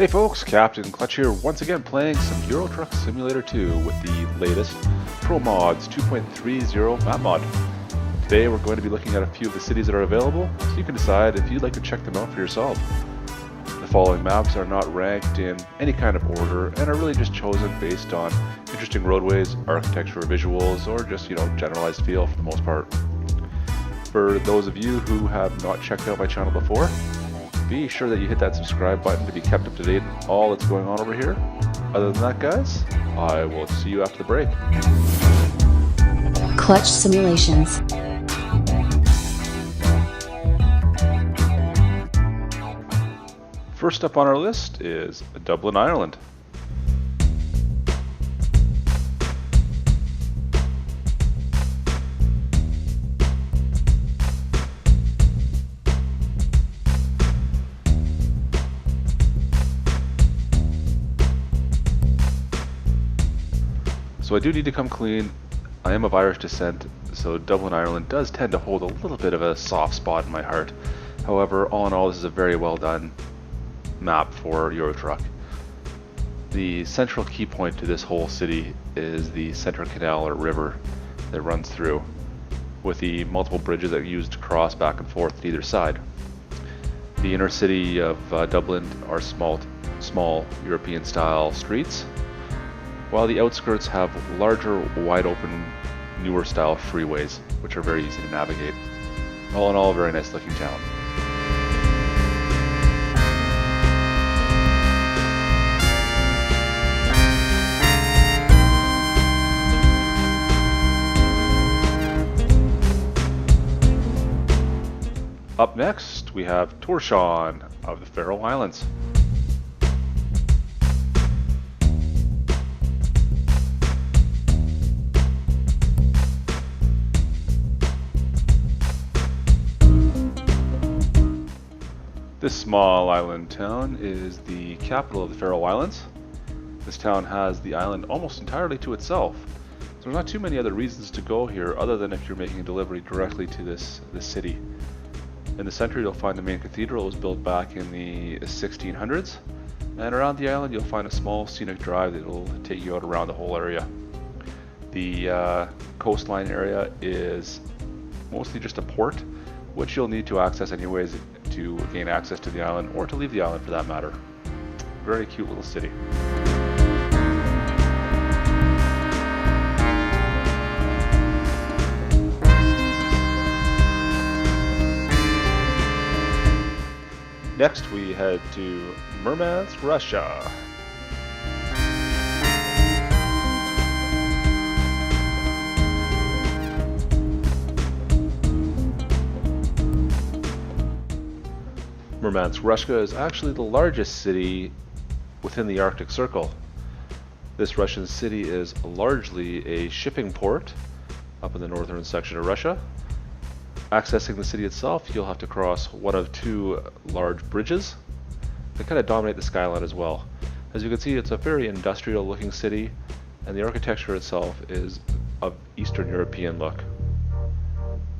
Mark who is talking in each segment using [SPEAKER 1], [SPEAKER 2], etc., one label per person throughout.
[SPEAKER 1] Hey folks, Captain Klutch here once again playing some Euro Truck Simulator 2 with the latest ProMods 2.30 map mod. Today we're going to be looking at a few of the cities that are available, so you can decide if you'd like to check them out for yourself. The following maps are not ranked in any kind of order and are really just chosen based on interesting roadways, architecture, visuals, or just, generalized feel for the most part. For those of you who have not checked out my channel before, be sure that you hit that subscribe button to be kept up to date on all that's going on over here. Other than that, guys, I will see you after the break.
[SPEAKER 2] Klutch Simulations.
[SPEAKER 1] First up on our list is Dublin, Ireland. So I do need to come clean. I am of Irish descent, so Dublin, Ireland does tend to hold a little bit of a soft spot in my heart. However, all in all, this is a very well done map for Euro Truck. The central key point to this whole city is the center canal or river that runs through, with the multiple bridges that are used to cross back and forth to either side. The inner city of Dublin are small European style streets, while the outskirts have larger, wide open, newer style freeways, which are very easy to navigate. All in all, a very nice looking town. Up next, we have Torshavn of the Faroe Islands. This small island town is the capital of the Faroe Islands. This town has the island almost entirely to itself, so there's not too many other reasons to go here other than if you're making a delivery directly to this city. In the center you'll find the main cathedral. It was built back in the 1600s, and around the island you'll find a small scenic drive that will take you out around the whole area. The coastline area is mostly just a port, which you'll need to access anyways to gain access to the island, or to leave the island for that matter. Very cute little city. Next we head to Murmansk, Russia. Murmansk, Russia is actually the largest city within the Arctic Circle. This Russian city is largely a shipping port up in the northern section of Russia. Accessing the city itself, you'll have to cross one of two large bridges that kind of dominate the skyline as well. As you can see, it's a very industrial looking city, and the architecture itself is of Eastern European look.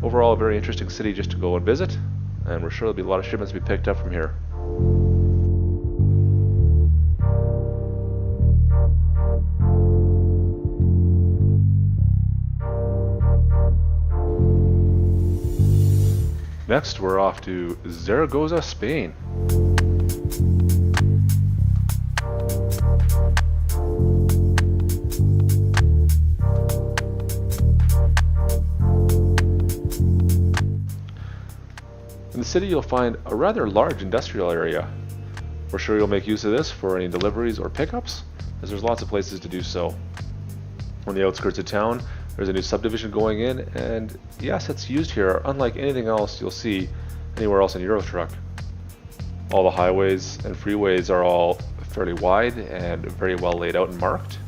[SPEAKER 1] Overall, a very interesting city just to go and visit, and we're sure there'll be a lot of shipments to be picked up from here. Next, we're off to Zaragoza, Spain. In the city you'll find a rather large industrial area. We're sure you'll make use of this for any deliveries or pickups, as there's lots of places to do so. On the outskirts of town, there's a new subdivision going in, and the assets used here are unlike anything else you'll see anywhere else in Euro Truck. All the highways and freeways are all fairly wide and very well laid out and marked,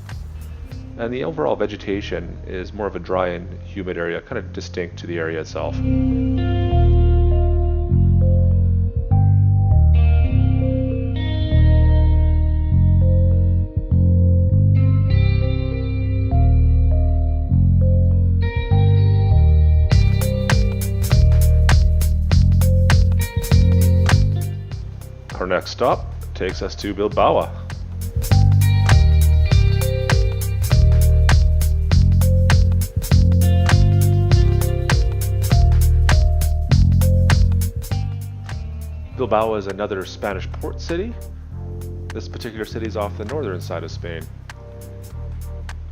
[SPEAKER 1] and the overall vegetation is more of a dry and humid area, kind of distinct to the area itself. Our next stop takes us to Bilbao. Bilbao is another Spanish port city. This particular city is off the northern side of Spain.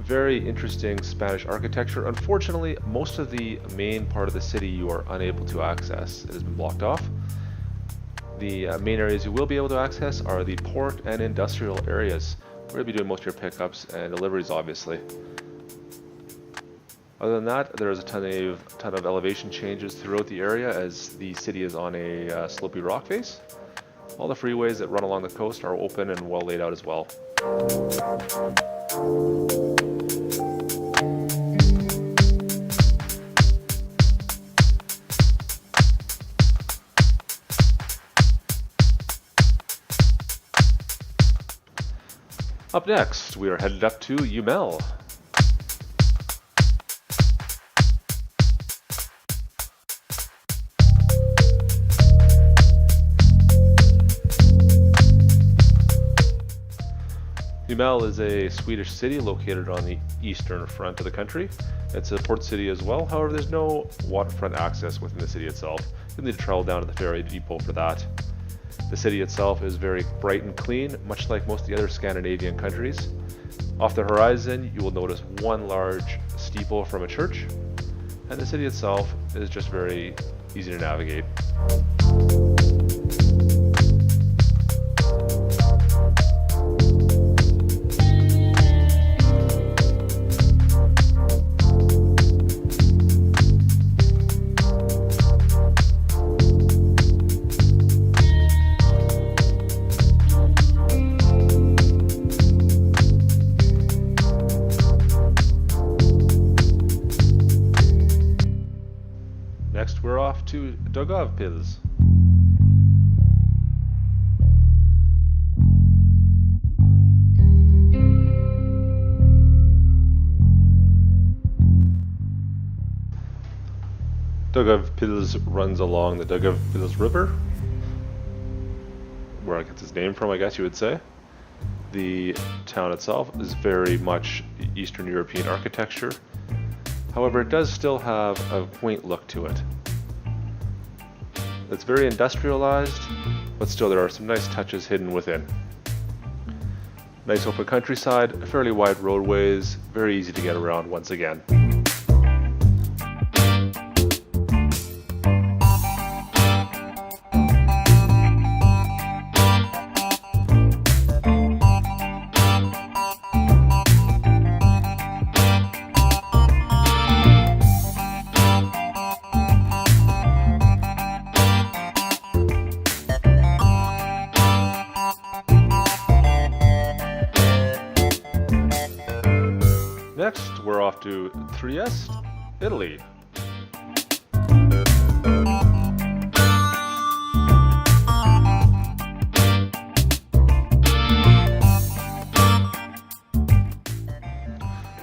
[SPEAKER 1] Very interesting Spanish architecture. Unfortunately, most of the main part of the city you are unable to access. It has been blocked off. The main areas you will be able to access are the port and industrial areas. We're going to be doing most of your pickups and deliveries, obviously. Other than that, there's a ton of elevation changes throughout the area as the city is on a slopey rock face. All the freeways that run along the coast are open and well laid out as well. Up next, we are headed up to Umea. Umea is a Swedish city located on the eastern front of the country. It's a port city as well, however there's no waterfront access within the city itself. You'll need to travel down to the ferry depot for that. The city itself is very bright and clean, much like most of the other Scandinavian countries. Off the horizon, you will notice one large steeple from a church, and the city itself is just very easy to navigate. Next, we're off to Daugavpils. Daugavpils runs along the Daugavpils River, where it gets its name from, I guess you would say. The town itself is very much Eastern European architecture. However, it does still have a quaint look to it. It's very industrialized, but still there are some nice touches hidden within. Nice open countryside, fairly wide roadways, very easy to get around once again. Next, we're off to Trieste, Italy.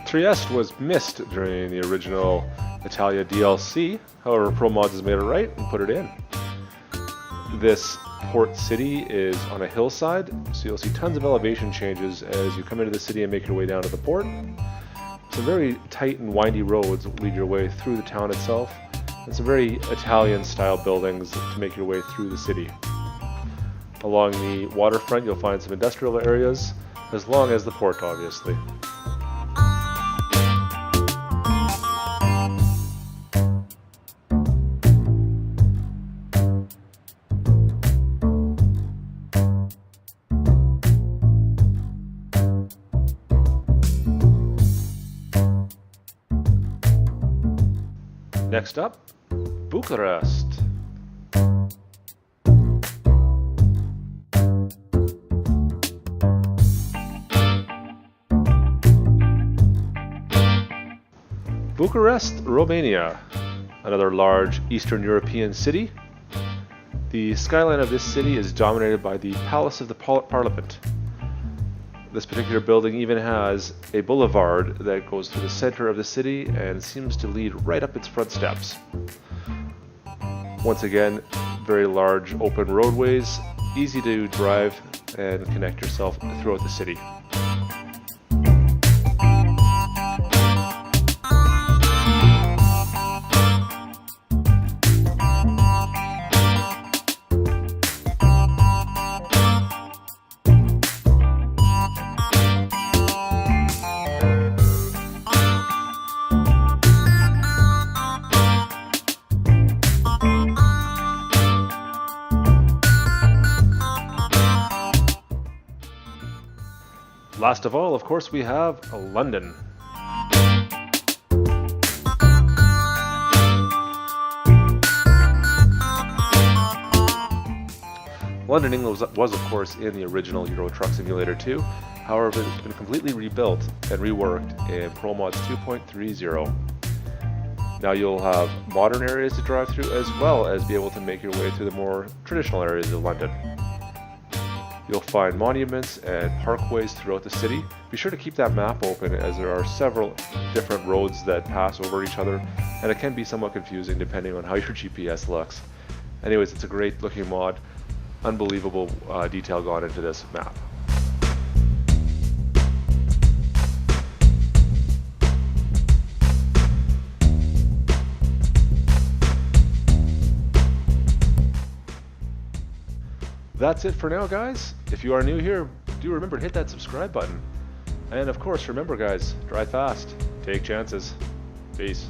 [SPEAKER 1] Trieste was missed during the original Italia DLC, however ProMods has made it right and put it in. This port city is on a hillside, so you'll see tons of elevation changes as you come into the city and make your way down to the port. Some very tight and windy roads lead your way through the town itself, and some very Italian style buildings to make your way through the city. Along the waterfront you'll find some industrial areas, as long as the port obviously. Next up, Bucharest. Bucharest, Romania, another large Eastern European city. The skyline of this city is dominated by the Palace of the Parliament. This particular building even has a boulevard that goes through the center of the city and seems to lead right up its front steps. Once again, very large open roadways, easy to drive
[SPEAKER 2] and connect yourself throughout the city. Last of all, of course, we have London. London, England was of course in the original Euro Truck Simulator 2, however it's been completely rebuilt and reworked in ProMods 2.30. Now you'll have modern areas to drive through as well as be able to make your way through the more traditional areas of London. You'll find monuments and parkways throughout the city. Be sure to keep that map open as there are several different roads that pass over each other and it can be somewhat confusing depending on how your GPS looks. Anyways, it's a great looking mod. Unbelievable detail gone into this map. That's it for now, guys. If you are new here, do remember to hit that subscribe button. And of course, remember guys, drive fast, take chances. Peace.